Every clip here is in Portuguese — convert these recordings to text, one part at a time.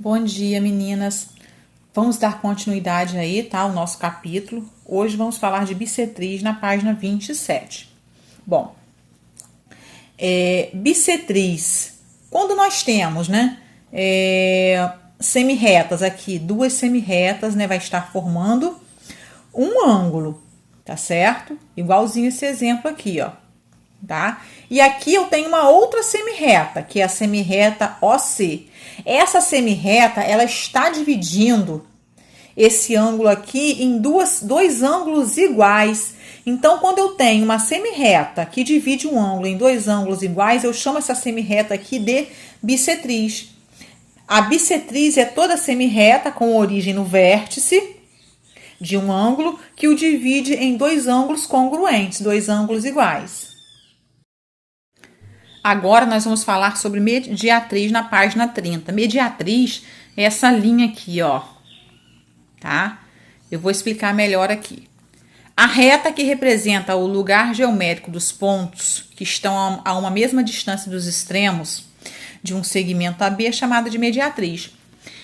Bom dia, meninas. Vamos dar continuidade aí, tá? O nosso capítulo. Hoje vamos falar de bissetriz na página 27. Bom, bissetriz. Quando nós temos, né? Semirretas aqui, duas semirretas, né? Vai estar formando um ângulo, tá certo? Igualzinho esse exemplo aqui, ó. Tá? E aqui eu tenho uma outra semirreta, que é a semirreta OC. Essa semirreta, ela está dividindo esse ângulo aqui em dois ângulos iguais. Então, quando eu tenho uma semirreta que divide um ângulo em dois ângulos iguais, eu chamo essa semirreta aqui de bissetriz. A bissetriz é toda semirreta com origem no vértice de um ângulo que o divide em dois ângulos congruentes, dois ângulos iguais. Agora nós vamos falar sobre mediatriz na página 30. Mediatriz é essa linha aqui, ó. Tá? Eu vou explicar melhor aqui. A reta que representa o lugar geométrico dos pontos que estão a uma mesma distância dos extremos de um segmento AB é chamada de mediatriz.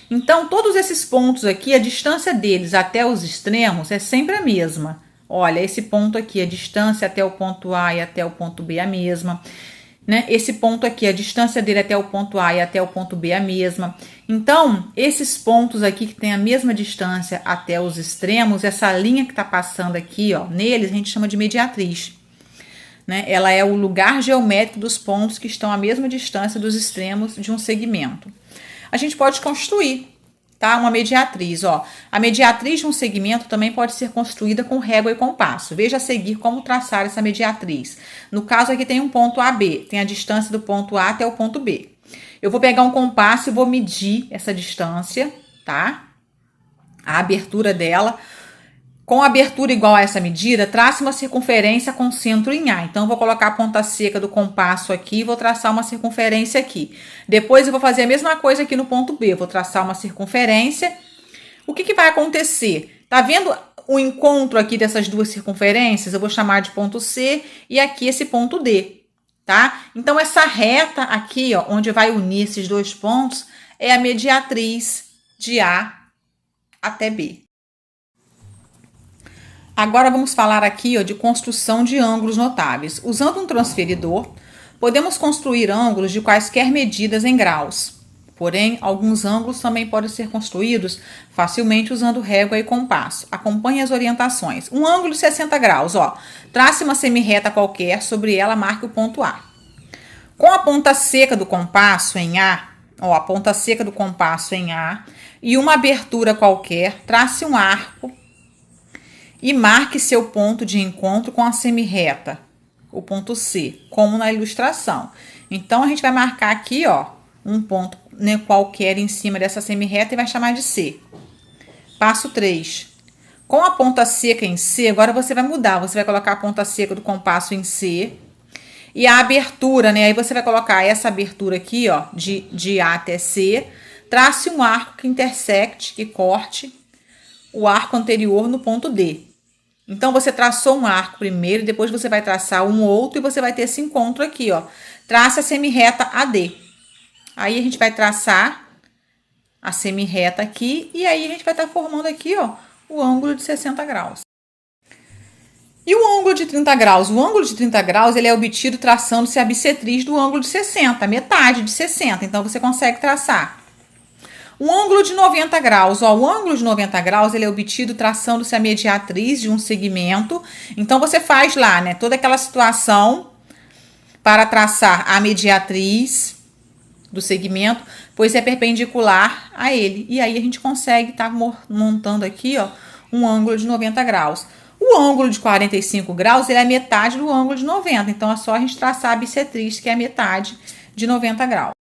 Então, todos esses pontos aqui, a distância deles até os extremos é sempre a mesma. Olha, esse ponto aqui, a distância até o ponto A e até o ponto B é a mesma. Né? Esse ponto aqui, a distância dele até o ponto A e até o ponto B é a mesma. Então, esses pontos aqui que tem a mesma distância até os extremos, essa linha que está passando aqui, ó, neles a gente chama de mediatriz. Né? Ela é o lugar geométrico dos pontos que estão à mesma distância dos extremos de um segmento. A gente pode construir, tá? Uma mediatriz, ó. A mediatriz de um segmento também pode ser construída com régua e compasso. Veja a seguir como traçar essa mediatriz. No caso aqui tem um ponto AB, tem a distância do ponto A até o ponto B. Eu vou pegar um compasso e vou medir essa distância, tá? A abertura dela. Com a abertura igual a essa medida, trace uma circunferência com centro em A. Então, eu vou colocar a ponta seca do compasso aqui e vou traçar uma circunferência aqui. Depois, eu vou fazer a mesma coisa aqui no ponto B. Eu vou traçar uma circunferência. O que vai acontecer? Tá vendo o encontro aqui dessas duas circunferências? Eu vou chamar de ponto C e aqui esse ponto D, tá? Então, essa reta aqui, ó, onde vai unir esses dois pontos, é a mediatriz de A até B. Agora vamos falar aqui, ó, de construção de ângulos notáveis. Usando um transferidor, podemos construir ângulos de quaisquer medidas em graus. Porém, alguns ângulos também podem ser construídos facilmente usando régua e compasso. Acompanhe as orientações. Um ângulo de 60 graus, ó. Trace uma semirreta qualquer, sobre ela marque o ponto A. Com a ponta seca do compasso em A, ó, a ponta seca do compasso em A e uma abertura qualquer, trace um arco e marque seu ponto de encontro com a semirreta, o ponto C, como na ilustração. Então, a gente vai marcar aqui, ó, um ponto, né, qualquer em cima dessa semirreta e vai chamar de C. Passo 3. Com a ponta seca em C, agora você vai mudar. Você vai colocar a ponta seca do compasso em C e a abertura, né? Aí você vai colocar essa abertura aqui, ó, de A até C. Trace um arco que intersecte, que corte o arco anterior no ponto D. Então, você traçou um arco primeiro, depois você vai traçar um outro e você vai ter esse encontro aqui, ó. Traça a semirreta AD. Aí, a gente vai traçar a semirreta aqui e aí a gente vai estar formando aqui, ó, o ângulo de 60 graus. E o ângulo de 30 graus? O ângulo de 30 graus, ele é obtido traçando-se a bissetriz do ângulo de 60, metade de 60. Então, você consegue traçar. Um ângulo de 90 graus, ó, o ângulo de 90 graus, ele é obtido traçando-se a mediatriz de um segmento. Então, você faz lá, né, toda aquela situação para traçar a mediatriz do segmento, pois é perpendicular a ele. E aí, a gente consegue estar montando aqui, ó, um ângulo de 90 graus. O ângulo de 45 graus, ele é metade do ângulo de 90. Então, é só a gente traçar a bissetriz, que é a metade de 90 graus.